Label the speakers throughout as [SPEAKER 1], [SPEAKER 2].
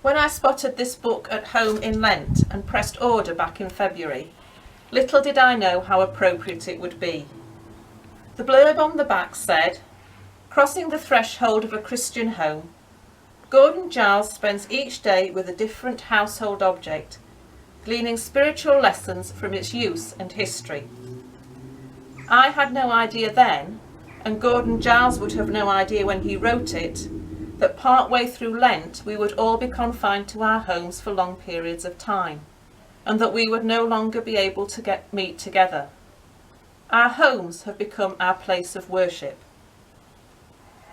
[SPEAKER 1] When I spotted this book at home in Lent and pressed order back in February, little did I know how appropriate it would be. The blurb on the back said, "Crossing the threshold of a Christian home, Gordon Giles spends each day with a different household object, gleaning spiritual lessons from its use and history." I had no idea then, and Gordon Giles would have no idea when he wrote it, that part-way through Lent we would all be confined to our homes for long periods of time, and that we would no longer be able to meet together. Our homes have become our place of worship.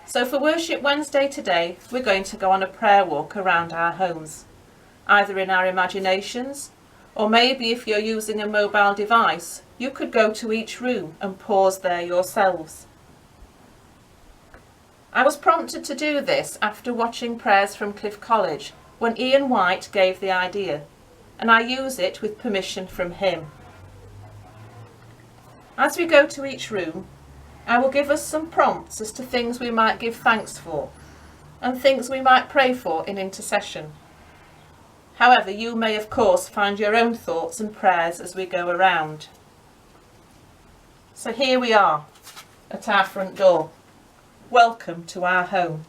[SPEAKER 1] So for Worship Wednesday today, we're going to go on a prayer walk around our homes, either in our imaginations, or maybe if you're using a mobile device, you could go to each room and pause there yourselves. I was prompted to do this after watching Prayers from Cliff College when Ian White gave the idea, and I use it with permission from him. As we go to each room, I will give us some prompts as to things we might give thanks for and things we might pray for in intercession. However, you may of course find your own thoughts and prayers as we go around. So here we are at our front door. Welcome to our home.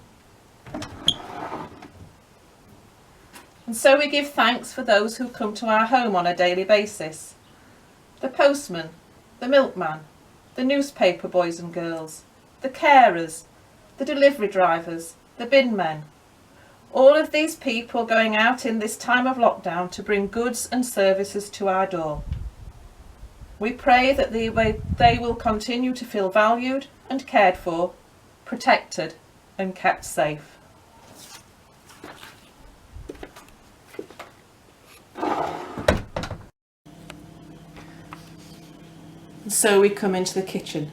[SPEAKER 1] And so we give thanks for those who come to our home on a daily basis. The postman, the milkman, the newspaper boys and girls, the carers, the delivery drivers, the bin men. All of these people going out in this time of lockdown to bring goods and services to our door. We pray that they will continue to feel valued and cared for, protected and kept safe. And so we come into the kitchen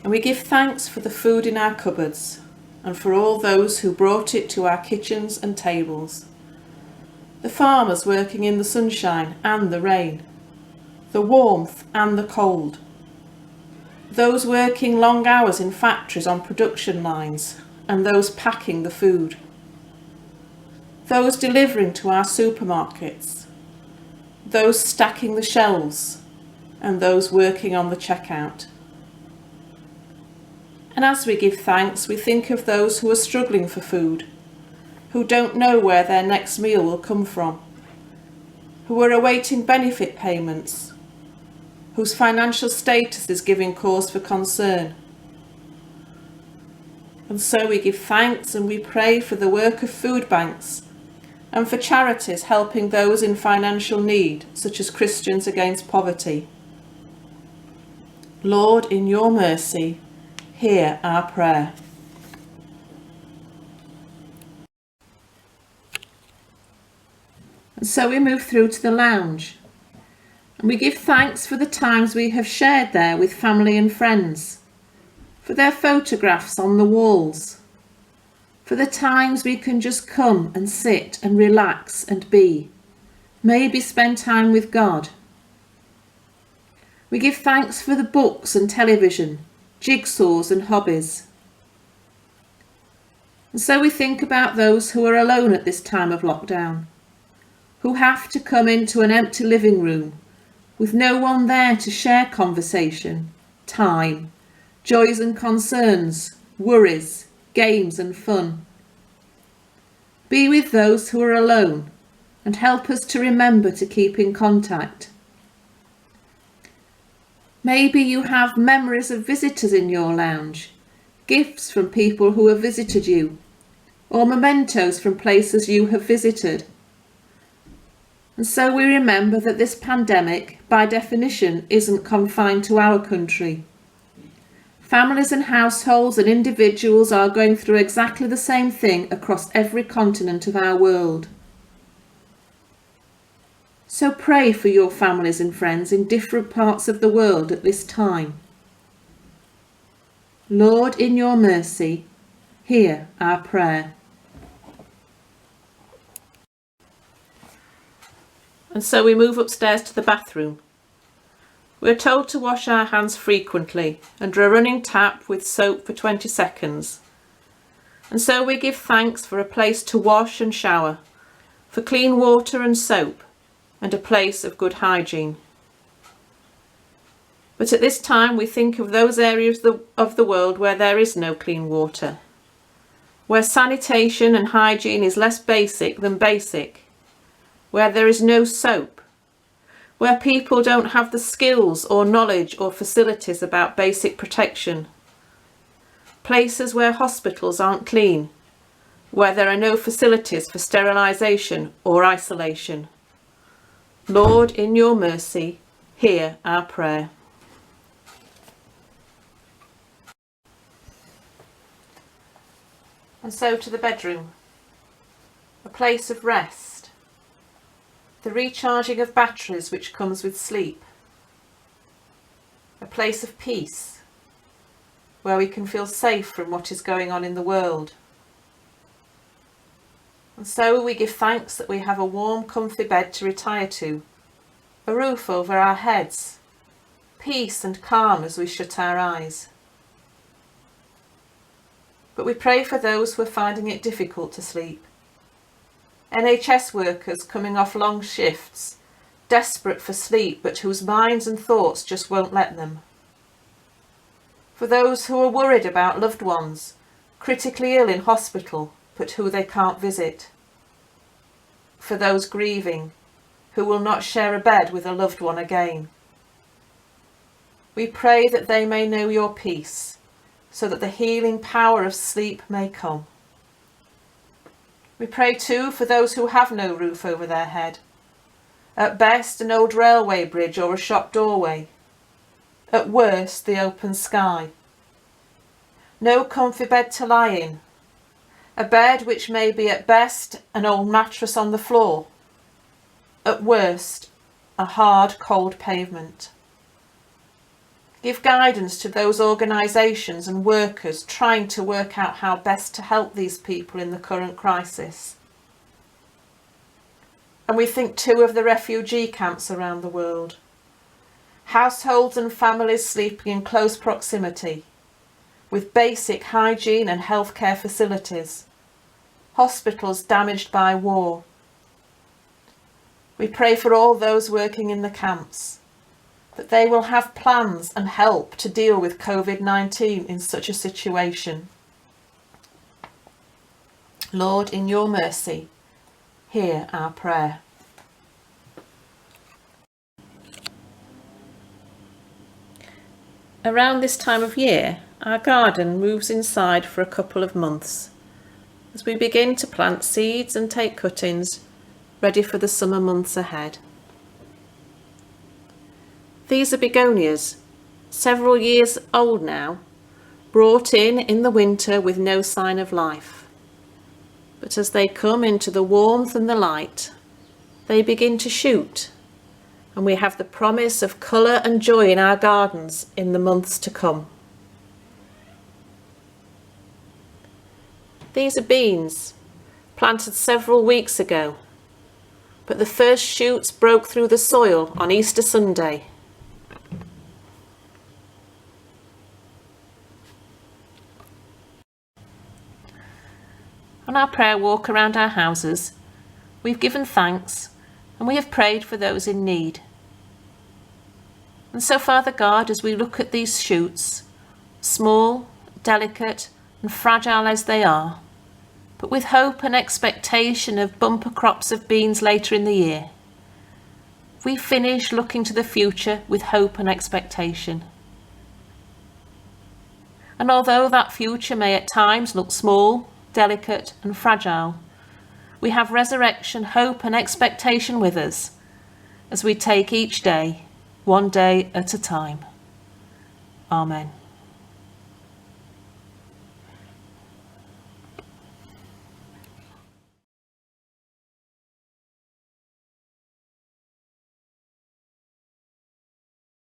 [SPEAKER 1] and we give thanks for the food in our cupboards and for all those who brought it to our kitchens and tables. The farmers working in the sunshine and the rain, the warmth and the cold. Those working long hours in factories on production lines and those packing the food. Those delivering to our supermarkets. Those stacking the shelves and those working on the checkout. And as we give thanks, we think of those who are struggling for food, who don't know where their next meal will come from, who are awaiting benefit payments, whose financial status is giving cause for concern. And so we give thanks and we pray for the work of food banks and for charities helping those in financial need, such as Christians Against Poverty. Lord, in your mercy, hear our prayer. And so we move through to the lounge. And we give thanks for the times we have shared there with family and friends, for their photographs on the walls, for the times we can just come and sit and relax and be, maybe spend time with God. We give thanks for the books and television, jigsaws and hobbies. And so we think about those who are alone at this time of lockdown, who have to come into an empty living room with no one there to share conversation, time, joys and concerns, worries, games and fun. Be with those who are alone and help us to remember to keep in contact. Maybe you have memories of visitors in your lounge, gifts from people who have visited you, or mementos from places you have visited. And so we remember that this pandemic, by definition, isn't confined to our country. Families and households and individuals are going through exactly the same thing across every continent of our world. So pray for your families and friends in different parts of the world at this time. Lord, in your mercy, hear our prayer. And so we move upstairs to the bathroom. We're told to wash our hands frequently under a running tap with soap for 20 seconds. And so we give thanks for a place to wash and shower, for clean water and soap, and a place of good hygiene. But at this time we think of those areas of the world where there is no clean water, where sanitation and hygiene is less basic than basic, where there is no soap, where people don't have the skills or knowledge or facilities about basic protection, places where hospitals aren't clean, where there are no facilities for sterilisation or isolation. Lord, in your mercy, hear our prayer. And so to the bedroom, a place of rest, the recharging of batteries which comes with sleep, a place of peace where we can feel safe from what is going on in the world. And so we give thanks that we have a warm, comfy bed to retire to, a roof over our heads, peace and calm as we shut our eyes. But we pray for those who are finding it difficult to sleep. NHS workers coming off long shifts, desperate for sleep but whose minds and thoughts just won't let them. For those who are worried about loved ones, critically ill in hospital but who they can't visit. For those grieving, who will not share a bed with a loved one again. We pray that they may know your peace, so that the healing power of sleep may come. We pray too for those who have no roof over their head. At best, an old railway bridge or a shop doorway. At worst, the open sky. No comfy bed to lie in. A bed which may be at best an old mattress on the floor. At worst, a hard, cold pavement. Give guidance to those organisations and workers trying to work out how best to help these people in the current crisis. And we think too of the refugee camps around the world. Households and families sleeping in close proximity, with basic hygiene and healthcare facilities. Hospitals damaged by war. We pray for all those working in the camps, that they will have plans and help to deal with COVID-19 in such a situation. Lord, in your mercy, hear our prayer. Around this time of year, our garden moves inside for a couple of months as we begin to plant seeds and take cuttings ready for the summer months ahead. These are begonias, several years old now, brought in the winter with no sign of life. But as they come into the warmth and the light, they begin to shoot, and we have the promise of colour and joy in our gardens in the months to come. These are beans, planted several weeks ago, but the first shoots broke through the soil on Easter Sunday. On our prayer walk around our houses, we've given thanks and we have prayed for those in need. And so, Father God, as we look at these shoots, small, delicate and fragile as they are, but with hope and expectation of bumper crops of beans later in the year, we finish looking to the future with hope and expectation. And although that future may at times look small, delicate and fragile, we have resurrection, hope and expectation with us as we take each day, one day at a time. Amen.